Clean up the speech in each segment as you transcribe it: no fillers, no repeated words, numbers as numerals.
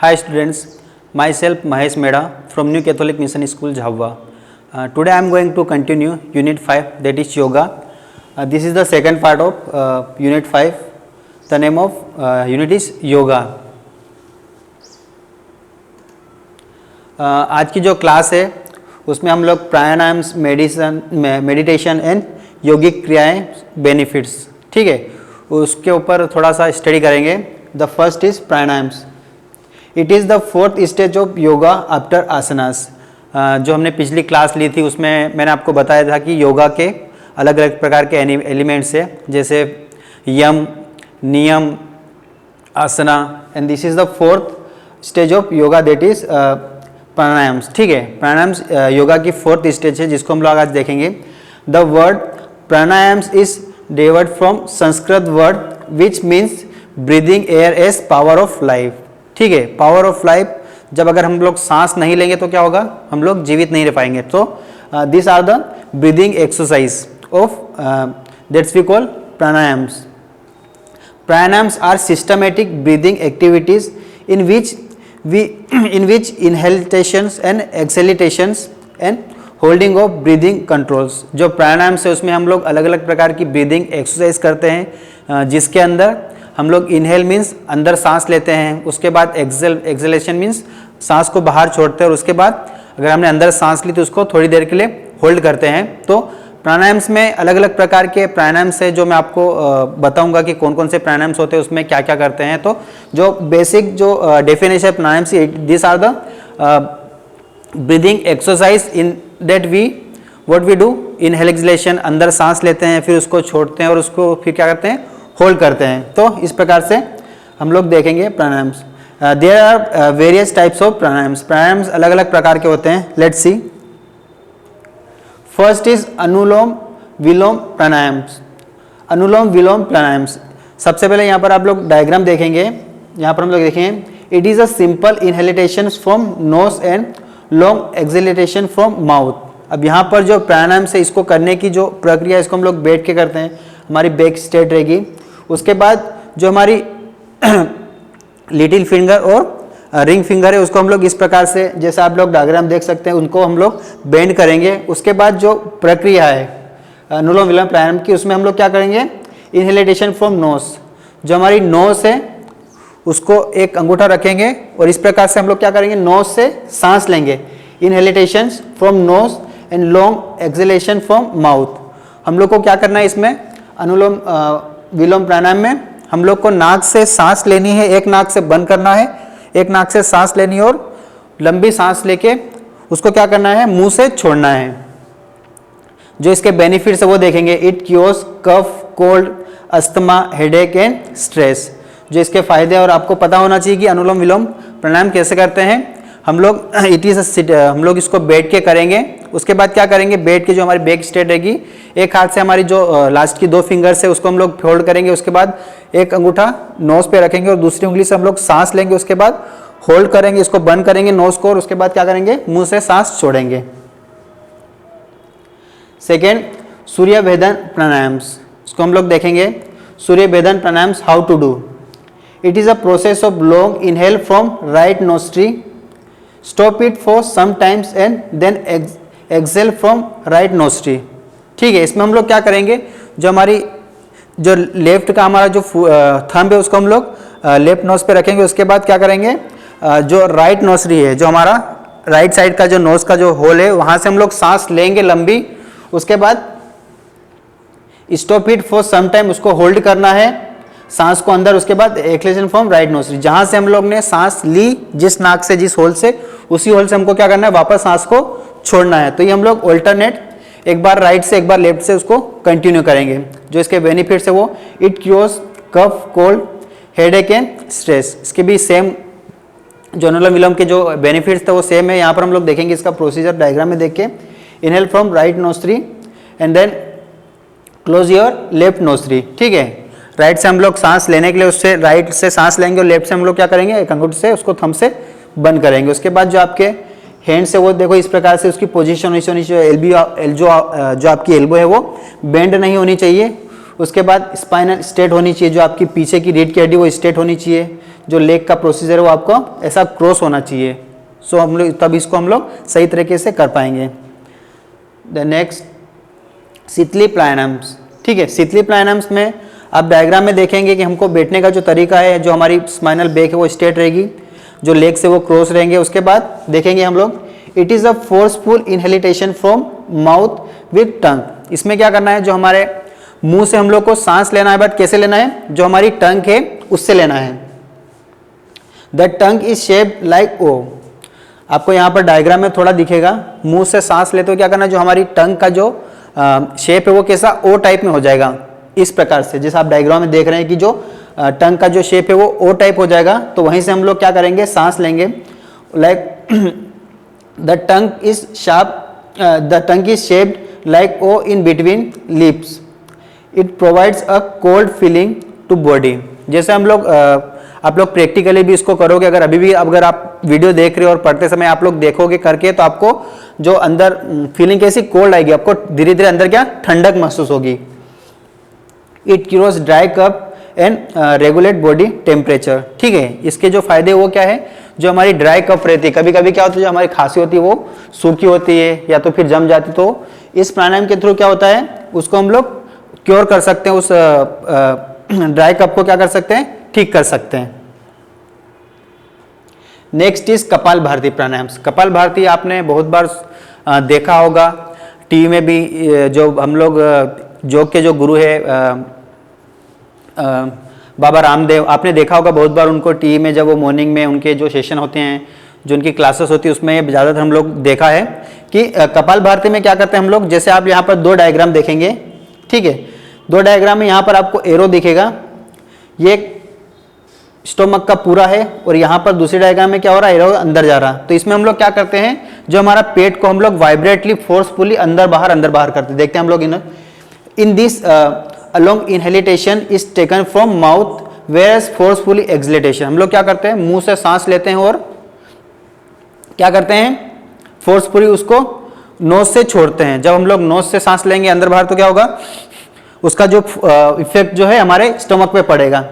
Hi students, myself Mahesh Meda from New Catholic Mission School Jhabwa. Today I am going to continue Unit 5, that is Yoga. This is the second part of Unit 5. The name of unit is Yoga. आज की जो class है उसमें हम लोग प्राणायाम्स, meditation and योगिक क्रियाएं, benefits, ठीक है, उसके ऊपर थोड़ा सा स्टडी करेंगे. The first is pranayams. It is the fourth stage of yoga after asanas. जो हमने पिछली क्लास ली थी उसमें मैंने आपको बताया था कि योगा के अलग अलग प्रकार के एलिमेंट्स है, जैसे yama, niyama, asana, and this is the fourth stage of yoga, that is pranayams. ठीक है, प्राणायाम्स योगा की फोर्थ स्टेज है जिसको हम लोग आज देखेंगे. The word pranayams is derived from Sanskrit word which means breathing air as power of life. ठीक है, पावर ऑफ लाइफ. जब अगर हम लोग सांस नहीं लेंगे तो क्या होगा, हम लोग जीवित नहीं रह पाएंगे. तो this are the breathing exercise of that's we call pranayams. Pranayams are systematic breathing activities in which inhalations and exhalations and holding of breathing controls. जो प्राणायाम है उसमें हम लोग अलग अलग प्रकार की ब्रीदिंग एक्सरसाइज करते हैं, जिसके अंदर हम लोग इनहेल मीन्स अंदर सांस लेते हैं, उसके बाद एक्सहेलेशन मीन्स सांस को बाहर छोड़ते हैं, और उसके बाद अगर हमने अंदर सांस ली तो उसको थोड़ी देर के लिए होल्ड करते हैं. तो प्राणायाम्स में अलग अलग प्रकार के प्राणायाम्स है जो मैं आपको बताऊंगा कि कौन कौन से प्राणायाम्स होते हैं, उसमें क्या क्या करते हैं. तो जो बेसिक जो definition pranayams, this are the breathing exercise in that we what we do inhale exhalation, अंदर सांस लेते हैं फिर उसको छोड़ते हैं और उसको फिर क्या करते हैं, होल्ड करते हैं. तो इस प्रकार से हम लोग देखेंगे pranayams. There are various types of pranayams. Pranayams अलग अलग प्रकार के होते हैं. Let's see. First is Anulom Vilom pranayams. Anulom Vilom pranayams. सबसे पहले यहाँ पर आप लोग डायग्राम देखेंगे. यहाँ पर हम लोग देखेंगे it is a simple inhalation from knows and long exhalation from mouth. अब यहाँ पर जो प्राणायाम से इसको करने की जो प्रक्रिया, इसको हम लोग बैठ के करते हैं, हमारी बैक स्ट्रेट रहेगी. उसके बाद जो हमारी लिटिल फिंगर और रिंग फिंगर है उसको हम लोग इस प्रकार से, जैसे आप लोग डायग्राम देख सकते हैं, उनको हम लोग बेंड करेंगे. उसके बाद जो प्रक्रिया है अनुलोम विलोम प्राणायाम की, उसमें हम लोग क्या करेंगे, इनहेलेशन फ्रॉम नोज. जो हमारी नोज है उसको एक अंगूठा रखेंगे और इस प्रकार से हम लोग क्या करेंगे, नोज से सांस लेंगे. Inhalation from knows and long exhalation from mouth. हम लोग को क्या करना है इसमें, अनुलोम विलोम प्राणायाम में हम लोग को नाक से सांस लेनी है, एक नाक से बंद करना है, एक नाक से सांस लेनी है और लंबी सांस लेके उसको क्या करना है, मुंह से छोड़ना है. जो इसके बेनिफिट्स है वो देखेंगे. It cures cough, cold, asthma, headache and stress. जो इसके फायदे, और आपको पता होना चाहिए कि अनुलोम विलोम प्राणायाम कैसे करते हैं. हम लोग हम लोग इसको बैठ के करेंगे. उसके बाद क्या करेंगे, बैठ के जो हमारी बैक स्ट्रेट रहेगी, एक हाथ से हमारी जो लास्ट की दो फिंगर्स है उसको हम लोग फोल्ड करेंगे. उसके बाद एक अंगूठा नोज पे रखेंगे और दूसरी उंगली से हम लोग सांस लेंगे. उसके बाद होल्ड करेंगे, इसको बंद करेंगे नोज को, और उसके बाद क्या करेंगे, मुंह से सांस छोड़ेंगे. सेकेंड, सूर्य भेदन प्राणायाम्स. इसको हम लोग देखेंगे. Surya Bhedan pranayams, how to do. It is a process of long inhale from right nostril, stop it for some times and then exhale from right nostril. ठीक है, इसमें हम लोग क्या करेंगे, जो हमारी जो लेफ्ट का हमारा जो थंब है उसको हम लोग लेफ्ट नोज पे रखेंगे. उसके बाद क्या करेंगे, जो राइट नोस्ट्री है, जो हमारा राइट साइड का जो नोज का जो होल है, वहां से हम लोग सांस लेंगे लंबी. उसके बाद stop it for some time, उसको होल्ड करना है सांस को अंदर. उसके बाद एक्सहेलेशन फ्रॉम राइट नोस्ट्री, जहां से हम लोग ने सांस ली, जिस नाक से, जिस होल से, उसी होल से हमको क्या करना है, वापस सांस को छोड़ना है. तो ये हम लोग ऑल्टरनेट, एक बार राइट से एक बार लेफ्ट से उसको कंटिन्यू करेंगे. जो इसके बेनिफिट्स है वो, it cures cough, cold, headache and stress. इसके भी सेम जो अनुलोम विलोम के जो बेनिफिट्स थे वो सेम है. यहाँ पर हम लोग देखेंगे इसका प्रोसीजर डायग्राम में देख के. Inhale from right nostril and then close your left nostril. ठीक है, राइट से हम लोग सांस लेने के लिए उससे राइट से सांस लेंगे और लेफ्ट से हम लोग क्या करेंगे, एक अंगूठे से उसको थंब से बंद करेंगे. उसके बाद जो आपके हैंड से वो देखो इस प्रकार से उसकी पोजीशन होनी चाहिए. जो आपकी एल्बो है वो बेंड नहीं होनी चाहिए. उसके बाद स्पाइनल स्ट्रेट होनी चाहिए, जो आपकी पीछे की रीढ़ की हड्डी वो स्ट्रेट होनी चाहिए. जो लेग का प्रोसीजर है वो आपको ऐसा क्रॉस होना चाहिए। सो हम लोग तब इसको हम लोग सही तरीके से कर पाएंगे। द नेक्स्ट शीतली प्राणायाम्स। ठीक है, शीतली प्राणायाम्स में आप डायग्राम में देखेंगे कि हमको बैठने का जो तरीका है, जो हमारी स्पाइनल बैक है वो स्ट्रेट रहेगी, जो लेग से वो क्रॉस रहेंगे। उसके बाद देखेंगे हम लोग it is a forceful inhalation from mouth with tongue. इसमें क्या करना है, जो हमारे मुंह से हम लोग को सांस लेना है, बट कैसे लेना है, जो हमारी टंग है उससे लेना है। The tongue is shaped like ओ। आपको यहाँ पर डायग्राम में थोड़ा दिखेगा, मुंह से सांस लेते हो क्या करना है, जो हमारी टंग का जो शेप है वो कैसा ओ टाइप में हो जाएगा, इस प्रकार से। जैसे आप डायग्राम में देख रहे हैं कि जो टंग का जो शेप है वो ओ टाइप हो जाएगा, तो वहीं से हम लोग क्या करेंगे, सांस लेंगे। Like the tongue is sharp, the tongue is shaped like O in between lips. It provides a cold feeling to body. जैसे हम लोग आप लोग प्रैक्टिकली भी इसको करोगे, अगर अभी भी अगर आप वीडियो देख रहे हो और पढ़ते समय आप लोग देखोगे करके, तो आपको जो अंदर फीलिंग कैसी कोल्ड आएगी, आपको धीरे धीरे अंदर क्या ठंडक महसूस होगी। It cures dry cough and regulate body temperature. ठीक है, इसके जो फायदे वो क्या है, जो हमारी ड्राई कफ रहती है, कभी कभी क्या होता है जो हमारी खांसी होती है वो सूखी होती है या तो फिर जम जाती, तो इस प्राणायाम के थ्रू क्या होता है, उसको हम लोग क्योर कर सकते हैं, उस ड्राई कफ को क्या कर सकते हैं, ठीक कर सकते हैं। नेक्स्ट इज कपाल भारती प्राणायाम्स। कपाल भारती आपने बहुत बार देखा होगा, टीवी में भी। जो हम लोग योग के जो गुरु है बाबा रामदेव, आपने देखा होगा बहुत बार उनको टीवी में, जब वो मॉर्निंग में उनके जो सेशन होते हैं, जो उनकी क्लासेस होती है, उसमें ज़्यादातर हम लोग देखा है कि कपाल भारती में क्या करते हैं हम लोग। जैसे आप यहाँ पर दो डायग्राम देखेंगे, ठीक है, दो डायग्राम में यहाँ पर आपको एरो दिखेगा, ये स्टोमक का पूरा है, और यहाँ पर दूसरी डायग्राम में क्या हो रहा है, एरो अंदर जा रहा। तो इसमें हम लोग क्या करते हैं, जो हमारा पेट को हम लोग वाइब्रेटली फोर्सफुली अंदर बाहर करते हैं। देखते हैं हम लोग in this along inhalation is taken from mouth whereas forcefully exhalation. हम लोग क्या करते हैं, मुंह से सांस लेते हैं और क्या करते हैं, फोर्सफुली उसको नोज से छोड़ते हैं। जब हम लोग नोज से सांस लेंगे अंदर बाहर, तो क्या होगा, उसका जो इफेक्ट जो है हमारे स्टमक पे पड़ेगा।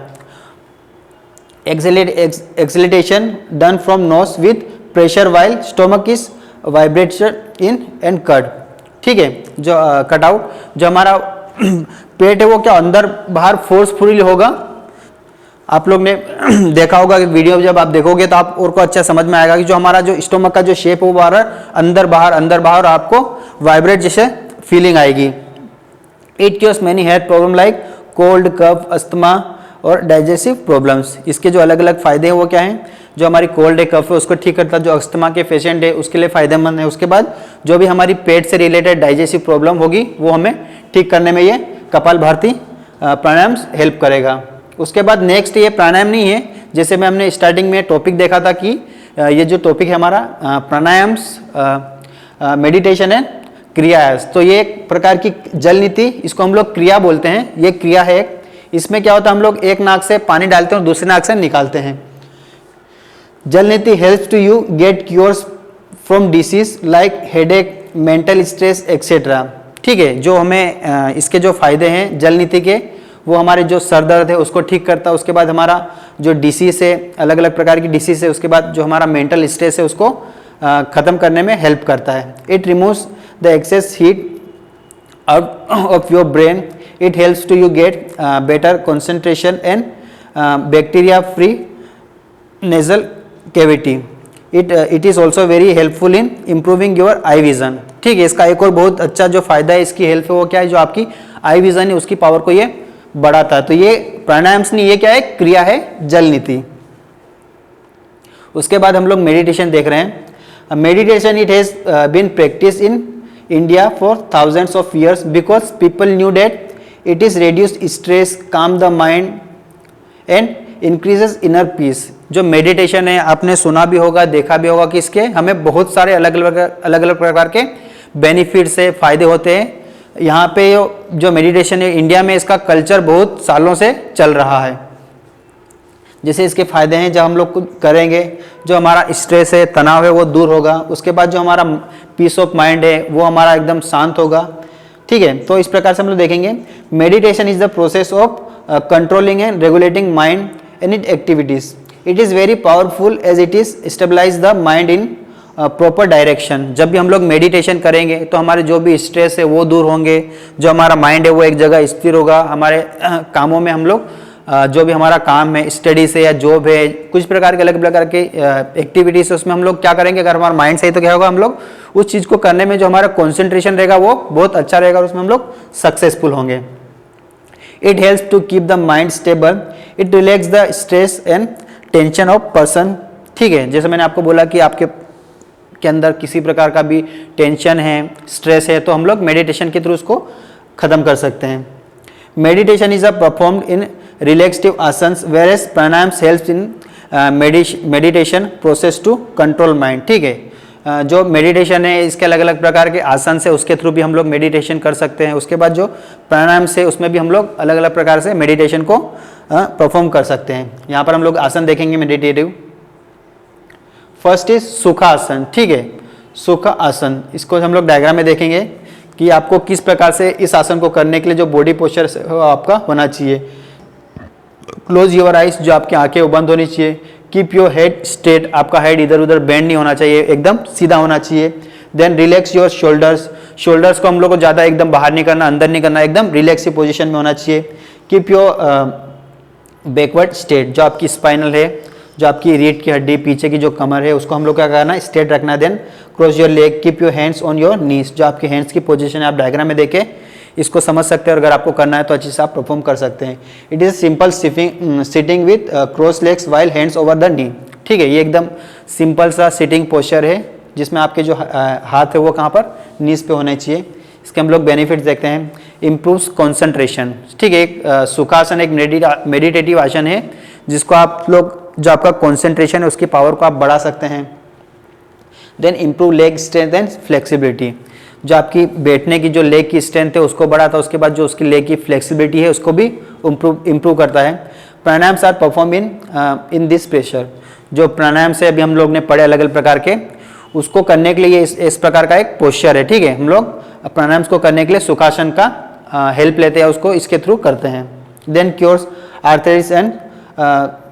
Exhalation done from nose with pressure while stomach is vibration in and cut. ठीक है, जो कट आउट, जो हमारा पेट है वो क्या अंदर बाहर फोर्सफुली होगा। आप लोग ने देखा होगा कि वीडियो जब आप देखोगे तो आप और को अच्छा समझ में आएगा कि जो हमारा जो स्टोमक का जो शेप है वो बाहर अंदर बाहर आपको वाइब्रेट जैसे फीलिंग आएगी। It cures many health problem like cold, cough, asthma और डाइजेस्टिव प्रॉब्लम्स। इसके जो अलग अलग फायदे हैं वो क्या हैं, जो हमारी कोल्ड है, कफ है, उसको ठीक करता है। जो अस्थमा के पेशेंट है उसके लिए फायदेमंद है। उसके बाद जो भी हमारी पेट से रिलेटेड डाइजेस्टिव प्रॉब्लम होगी वो हमें ठीक करने में ये कपाल भारती प्राणायाम हेल्प करेगा। उसके बाद नेक्स्ट ये प्राणायाम नहीं है, जैसे मैं हमने स्टार्टिंग में टॉपिक देखा था कि ये जो टॉपिक है हमारा प्राणायाम्स, मेडिटेशन है, क्रिया है। तो ये एक प्रकार की जल नीति, इसको हम लोग क्रिया बोलते हैं। ये क्रिया है, इसमें क्या होता है, हम लोग एक नाक से पानी डालते हैं और दूसरे नाक से निकालते हैं। Jal neti helps to you get cures from disease like headache, mental stress etcetera. ठीक है, जो हमें इसके जो फायदे हैं जल नीति के, वो हमारे जो सर दर्द है उसको ठीक करता है। उसके बाद हमारा जो डिसीज है, अलग अलग प्रकार की डिसीज है, उसके बाद जो हमारा मेंटल स्ट्रेस है उसको ख़त्म करने में हेल्प करता है। It removes the excess heat out of your brain. It helps to you get better concentration and bacteria free nasal cavity. It is also very helpful in improving your eye vision. ठीक है, इसका एक और बहुत अच्छा जो फायदा है इसकी हेल्प है वो क्या है, जो आपकी आई विजन है उसकी पावर को ये बढ़ाता है। तो ये प्राणायाम्स नहीं, ये क्या है, क्रिया है, जल नीति। उसके बाद हम लोग मेडिटेशन देख रहे हैं। Meditation it has been practice in India for thousands of years because people knew that it is reduce stress, calm the mind and increases inner peace. जो मेडिटेशन है आपने सुना भी होगा, देखा भी होगा कि इसके हमें बहुत सारे अलग अलग प्रकार के बेनिफिट्स है, फायदे होते हैं। यहाँ पे जो मेडिटेशन है इंडिया में इसका कल्चर बहुत सालों से चल रहा है। जैसे इसके फायदे हैं, जब हम लोग कुछ करेंगे जो हमारा स्ट्रेस है, तनाव है वो दूर होगा। उसके बाद जो हमारा पीस ऑफ माइंड है वो हमारा एकदम शांत होगा। ठीक है, तो इस प्रकार से हम लोग देखेंगे meditation is the process of controlling and regulating mind and it activities. It is very powerful as it is stabilize the mind in proper direction. जब भी हम लोग मेडिटेशन करेंगे तो हमारे जो भी स्ट्रेस है वो दूर होंगे, जो हमारा माइंड है वो एक जगह स्थिर होगा, हमारे कामों में हम लोग जो भी हमारा काम है, स्टडी से या जॉब है, कुछ प्रकार के अलग प्रकार के एक्टिविटीज़ है, उसमें हम लोग क्या करेंगे, अगर हमारा माइंड सही तो क्या होगा, हम लोग उस चीज़ को करने में जो हमारा कॉन्सेंट्रेशन रहेगा वो बहुत अच्छा रहेगा और उसमें हम लोग सक्सेसफुल होंगे। It helps to keep the mind stable, it relax the stress and tension of person. ठीक है, जैसे मैंने आपको बोला कि आपके अंदर किसी प्रकार का भी टेंशन है, स्ट्रेस है, तो हम लोग मेडिटेशन के थ्रू उसको ख़त्म कर सकते हैं। Meditation is performed in relaxing asans whereas pranayams helps in meditation process to control mind. ठीक है, जो मेडिटेशन है इसके अलग अलग प्रकार के आसन से उसके थ्रू भी हम लोग मेडिटेशन कर सकते हैं। उसके बाद जो प्राणायाम से उसमें भी हम लोग अलग अलग प्रकार से मेडिटेशन को परफॉर्म कर सकते हैं। यहाँ पर हम लोग आसन देखेंगे मेडिटेटिव। फर्स्ट इज सुखासन। ठीक है, सुख आसन, इसको हम लोग डायग्राम में देखेंगे कि आपको किस प्रकार से इस आसन को करने के लिए जो बॉडी पोस्चर आपका होना चाहिए। क्लोज योर आइज, जो आपकी आंखें बंद होनी चाहिए। कीप योर हेड स्ट्रेट, आपका हेड इधर उधर बेंड नहीं होना चाहिए, एकदम सीधा होना चाहिए। Then relax your shoulders, shoulders को हम लोग को ज़्यादा एकदम बाहर नहीं करना, अंदर नहीं करना, एकदम रिलैक्स पोजिशन में होना चाहिए। कीप योर बैकवर्ड स्ट्रेट, जो आपकी स्पाइनल है, जो आपकी रीढ़ की हड्डी, पीछे की जो कमर है, उसको हम लोग क्या करना है, स्ट्रेट रखना। Then cross your leg, keep your hands on your knees, जो आपके हैंड्स की पोजीशन है आप डायग्राम में देखे इसको समझ सकते हैं और अगर आपको करना है तो अच्छे से आप परफॉर्म कर सकते हैं। It is simple sitting with cross legs while hands over the knee. ठीक है, ये एकदम सिंपल सा सिटिंग पोस्चर है जिसमें आपके जो हाथ है वो कहाँ पर, नीज पे होने चाहिए। इसके हम लोग बेनिफिट्स देखते हैं। Improves concentration. ठीक है, एक सुखासन एक मेडिटेटिव आसन है जिसको आप लोग जो आपका कॉन्सेंट्रेशन है उसकी पावर को आप बढ़ा सकते हैं। Then improve leg strength and flexibility, जो आपकी बैठने की जो लेग की स्ट्रेंथ है उसको बढ़ाता है, उसके बाद जो उसकी लेग की फ्लेक्सिबिलिटी है उसको भी इम्प्रूव करता है। Pranayams are perform in this pressure, जो प्राणायाम से अभी हम लोग ने पढ़े अलग अलग प्रकार के, उसको करने के लिए इस प्रकार का एक पोस्चर है। ठीक है, हम लोग प्राणायाम्स को करने के लिए सुखासन का हेल्प लेते हैं, उसको इसके थ्रू करते हैं। Then cures arthritis and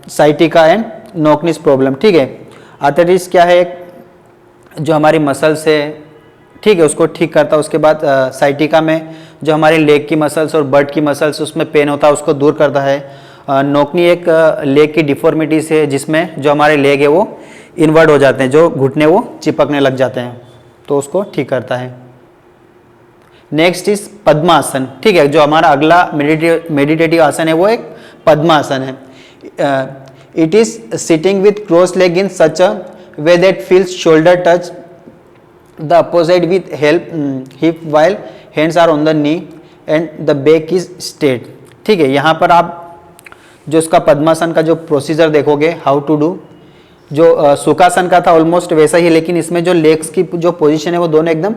sciatica and knock knees problem. ठीक है, आर्थराइटिस क्या है, जो हमारी मसल्स है, ठीक है, उसको ठीक करता है। उसके बाद साइटिका में जो हमारी लेग की मसल्स और बट की मसल्स उसमें पेन होता है उसको दूर करता है। नोकनी एक लेग की डिफॉर्मिटी से जिसमें जो हमारे लेग है वो इनवर्ड हो जाते हैं, जो घुटने वो चिपकने लग जाते हैं, तो उसको ठीक करता है। नेक्स्ट इज पद्मासन। ठीक है, जो हमारा अगला मेडिटेटिव आसन है वो एक पद्मासन है। It is sitting with cross leg in such a way that feels shoulder touch the opposite with help hip while hands are on the knee and the back is straight. ठीक है, यहाँ पर आप जो इसका पद्मासन का जो प्रोसीजर देखोगे हाउ टू डू, जो सुखासन का था ऑलमोस्ट वैसा ही, लेकिन इसमें जो लेग्स की जो पोजीशन है वो दोनों एकदम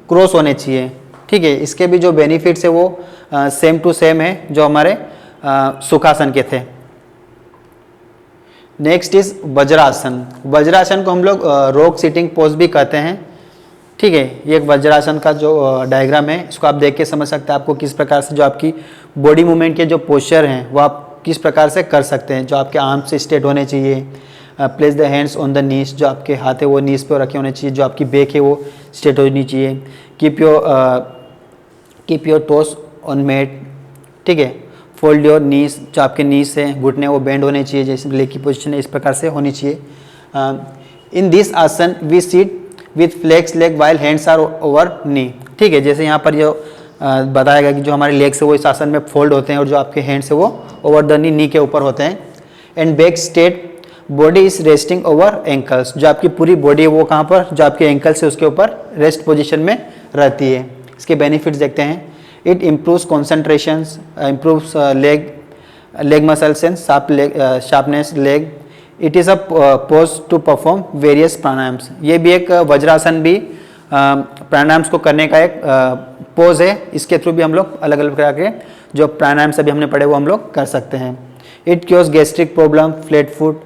क्रॉस होने चाहिए। ठीक है, इसके भी जो बेनिफिट्स है वो सेम टू सेम है जो हमारे सुखासन के थे। Next is vajrasana. वज्रासन को हम लोग रॉक सिटिंग पोज भी कहते हैं। ठीक है, ये एक वज्रासन का जो डायग्राम है इसको आप देख के समझ सकते हैं आपको किस प्रकार से जो आपकी बॉडी मूवमेंट के जो पोस्चर हैं वो आप किस प्रकार से कर सकते हैं। जो आपके आर्म्स स्ट्रेट होने चाहिए, place the hands on the knees, जो आपके हाथ है वो नीज पे रखे होने चाहिए, जो आपकी बैक है वो स्ट्रेट होनी चाहिए। Keep your toes on mat. ठीक है, फोल्ड योर नीज, जो आपके नीज से घुटने वो बेंड होने चाहिए, जैसे लेग की पोजीशन है इस प्रकार से होनी चाहिए। In this asan we sit with flex leg while hands are over knee. ठीक है, जैसे यहाँ पर जो बताया गया कि जो हमारे लेग्स है वो इस आसन में फोल्ड होते हैं और जो आपके हैंड्स है वो ओवर द नी के ऊपर होते हैं। And back straight, body is resting over ankles, जो आपकी पूरी बॉडी है वो कहाँ पर, जो आपके एंकल्स है उसके ऊपर रेस्ट पोजीशन में रहती है। इसके बेनिफिट्स देखते हैं। It improves concentration, improves leg muscles and sharpness leg. It is a pose to perform various pranayams. ये भी एक वज्रासन भी प्राणायाम्स को करने का एक पोज है, इसके थ्रू भी हम लोग अलग अलग प्रकार के जो प्राणायाम्स अभी हमने पढ़े वो हम लोग कर सकते हैं। It cures gastric problem, flat foot.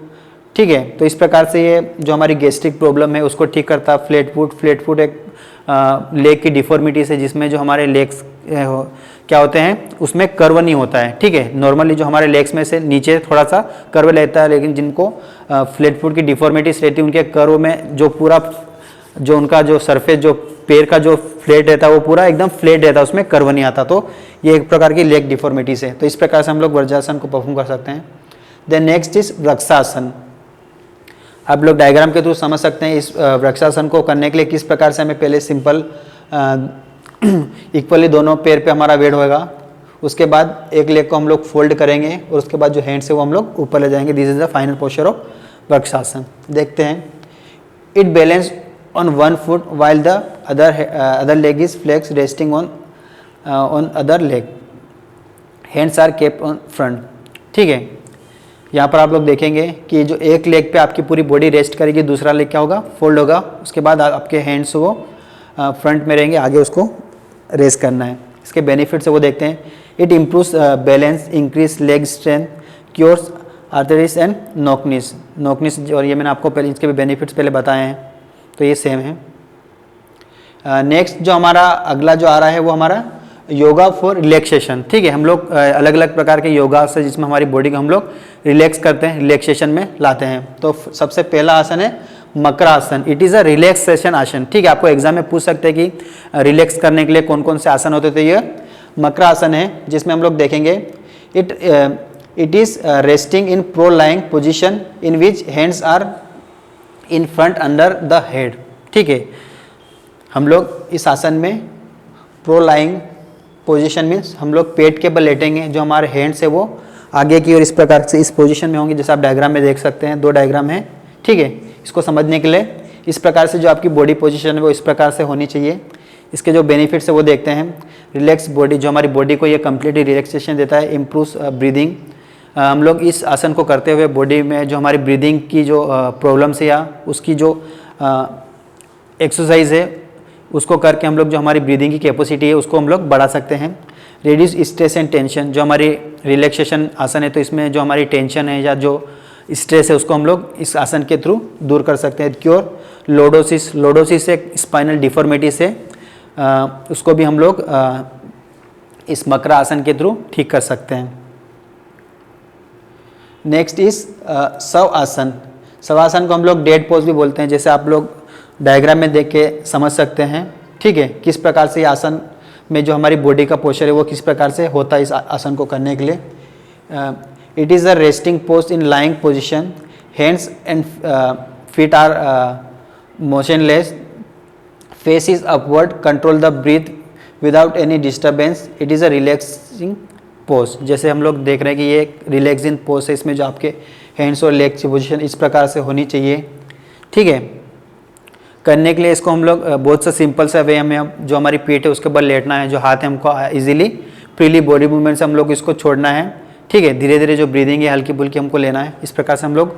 ठीक है, तो इस प्रकार से ये जो हमारी गैस्ट्रिक प्रॉब्लम है उसको ठीक करता है। फ्लैट फुट एक लेग की डिफॉर्मिटी से जिसमें जो हमारे लेग्स क्या होते हैं, उसमें कर्व नहीं होता है, ठीक है। नॉर्मली जो हमारे लेग्स में से नीचे थोड़ा सा कर्व लेता है, लेकिन जिनको फ्लैट फुट की डिफॉर्मिटीज रहती है उनके कर्व में जो पूरा जो उनका जो सरफेस जो पैर का जो फ्लैट रहता है वो पूरा एकदम फ्लैट रहता है, उसमें कर्व नहीं आता। तो ये एक प्रकार की लेग डिफॉर्मिटीज है। तो इस प्रकार से हम लोग वज्रासन को परफॉर्म कर सकते हैं। Then next is Vrikshasana. आप लोग डायग्राम के थ्रू समझ सकते हैं इस वृक्षासन को करने के लिए किस प्रकार से हमें पहले सिंपल इक्वली दोनों पैर पे हमारा वेट होगा, उसके बाद एक लेग को हम लोग फोल्ड करेंगे और उसके बाद जो हैंड्स है वो हम लोग ऊपर ले जाएंगे। This is the final posture of Vrikshasana. देखते हैं, it balance on one foot while the other leg is flex resting on other leg, hands are kept on front, ठीक है। यहाँ पर आप लोग देखेंगे कि जो एक लेग पे आपकी पूरी बॉडी रेस्ट करेगी, दूसरा लेग क्या होगा, फोल्ड होगा, उसके बाद आपके हैंड्स वो फ्रंट में रहेंगे, आगे उसको रेस करना है। इसके बेनिफिट से वो देखते हैं, it improves balance, increase leg strength, cures arthritis and knock knees. Knock knees और ये मैंने आपको पहले इसके भी बेनिफिट्स पहले बताए हैं, तो ये सेम है। नेक्स्ट जो हमारा अगला जो आ रहा है वो हमारा योगा फॉर रिलैक्सेशन, ठीक है। हम लोग अलग अलग प्रकार के योगा से जिसमें हमारी बॉडी को हम लोग रिलैक्स करते हैं, रिलैक्सेशन में लाते हैं। तो सबसे पहला आसन है मकर आसन। इट इज़ अ रिलैक्सेशन आसन, ठीक है। आपको एग्जाम में पूछ सकते हैं कि रिलैक्स करने के लिए कौन कौन से आसन होते थे। ये मकर आसन है जिसमें हम लोग देखेंगे it is resting in prone lying position in which hands are in front under the head, ठीक है। हम लोग इस आसन में प्रो लाइंग पोजीशन मीन्स हम लोग पेट के बल लेटेंगे, जो हमारे हैंड्स है वो आगे की ओर इस प्रकार से इस पोजीशन में होंगे, जैसे आप डायग्राम में देख सकते हैं। दो डायग्राम है, ठीक है। इसको समझने के लिए इस प्रकार से जो आपकी बॉडी पोजीशन है वो इस प्रकार से होनी चाहिए। इसके जो बेनिफिट्स है वो देखते हैं। रिलैक्स बॉडी, जो हमारी बॉडी को ये कम्प्लीटली रिलैक्सेशन देता है। इम्प्रूव्स ब्रीदिंग, हम लोग इस आसन को करते हुए बॉडी में जो हमारी ब्रीदिंग की जो प्रॉब्लम्स है या उसकी जो एक्सरसाइज है उसको करके हम लोग जो हमारी ब्रीदिंग की कैपेसिटी है उसको हम लोग बढ़ा सकते हैं। रिड्यूस स्ट्रेस एंड टेंशन, जो हमारी रिलैक्सेशन आसन है तो इसमें जो हमारी टेंशन है या जो स्ट्रेस है उसको हम लोग इस आसन के थ्रू दूर कर सकते हैं। क्योर लोडोसिस, लोडोसिस एक स्पाइनल डिफॉर्मिटी से उसको भी हम लोग इस मकर आसन के थ्रू ठीक कर सकते हैं। नेक्स्ट इज शव आसन। शव आसन को हम लोग डेड पोज भी बोलते हैं, जैसे आप लोग डायग्राम में देख के समझ सकते हैं, ठीक है। किस प्रकार से ये आसन में जो हमारी बॉडी का पोस्चर है वो किस प्रकार से होता है इस आसन को करने के लिए। It is a resting post in lying position, hands and feet are motionless, face is upward, control the breath without any disturbance, it is a relaxing pose. जैसे हम लोग देख रहे हैं कि ये एक रिलैक्सिंग पोज है, इसमें जो आपके हैंड्स और लेग्स की पोजीशन इस प्रकार से होनी चाहिए, ठीक है। करने के लिए इसको हम लोग बहुत सा सिंपल सा वे हमें जो हमारी पीठ है उसके ऊपर लेटना है, जो हाथ है हमको इजीली फ्रीली बॉडी मूवमेंट से हम लोग इसको छोड़ना है, ठीक है। धीरे धीरे जो ब्रीदिंग है हल्की फुल्की हमको लेना है। इस प्रकार से हम लोग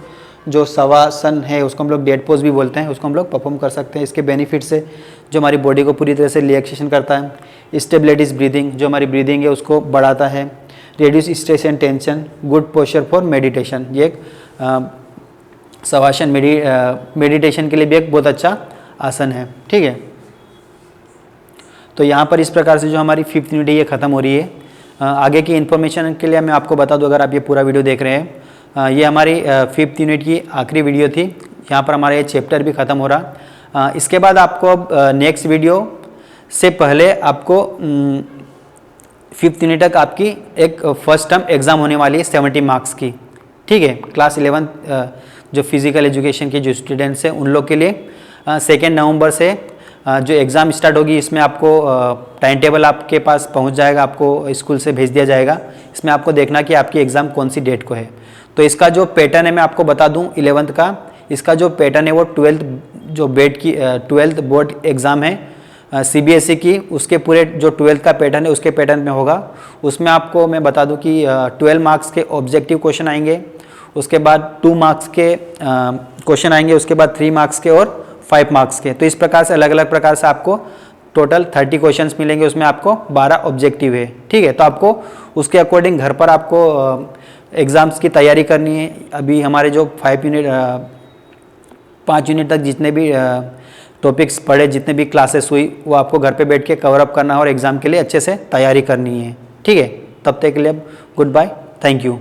जो शवासन है उसको हम लोग डेड पोज भी बोलते हैं, उसको हम लोग परफॉर्म कर सकते हैं। इसके बेनिफिट से जो हमारी बॉडी को पूरी तरह से रिलैक्सेशन करता है। स्टेबिलिटीज ब्रीदिंग, जो हमारी ब्रीदिंग है उसको बढ़ाता है। Reduce stress and tension, good posture for meditation, ये एक शवासन मेडिटेशन के लिए भी एक बहुत अच्छा आसन है, ठीक है। तो यहाँ पर इस प्रकार से जो हमारी 5th यूनिट है ये ख़त्म हो रही है। आगे की इन्फॉर्मेशन के लिए मैं आपको बता दूँ, अगर आप ये पूरा वीडियो देख रहे हैं, ये हमारी 5th यूनिट की आखिरी वीडियो थी। यहाँ पर हमारा ये चैप्टर भी ख़त्म हो रहा। इसके बाद आपको नेक्स्ट वीडियो से पहले आपको 5th यूनिट तक आपकी एक फर्स्ट टर्म एग्ज़ाम होने वाली है 70 मार्क्स की, ठीक है। क्लास 11 जो फिजिकल एजुकेशन के जो स्टूडेंट्स हैं उन लोग के लिए 2 नवंबर से जो एग्ज़ाम स्टार्ट होगी, इसमें आपको टाइम टेबल आपके पास पहुंच जाएगा, आपको स्कूल से भेज दिया जाएगा। इसमें आपको देखना कि आपकी एग्ज़ाम कौन सी डेट को है। तो इसका जो पैटर्न है मैं आपको बता दूं 11th का, इसका जो पैटर्न है वो 12th बोर्ड एग्ज़ाम है CBSE की, उसके पूरे जो 12th का पैटर्न है उसके पैटर्न में होगा। उसमें आपको मैं बता दूँ कि 12 मार्क्स के ऑब्जेक्टिव क्वेश्चन आएंगे, उसके बाद 2 मार्क्स के क्वेश्चन आएंगे, उसके बाद 3 मार्क्स के और 5 मार्क्स के। तो इस प्रकार से अलग अलग प्रकार से आपको टोटल 30 क्वेश्चंस मिलेंगे, उसमें आपको 12 ऑब्जेक्टिव है, ठीक है। तो आपको उसके अकॉर्डिंग घर पर आपको एग्ज़ाम्स की तैयारी करनी है। अभी हमारे जो 5 यूनिट तक जितने भी टॉपिक्स पढ़े, जितने भी क्लासेस हुई वो आपको घर पे बैठ के कवर अप करना है और एग्ज़ाम के लिए अच्छे से तैयारी करनी है। ठीक है, तब तक के लिए गुड बाय, थैंक यू।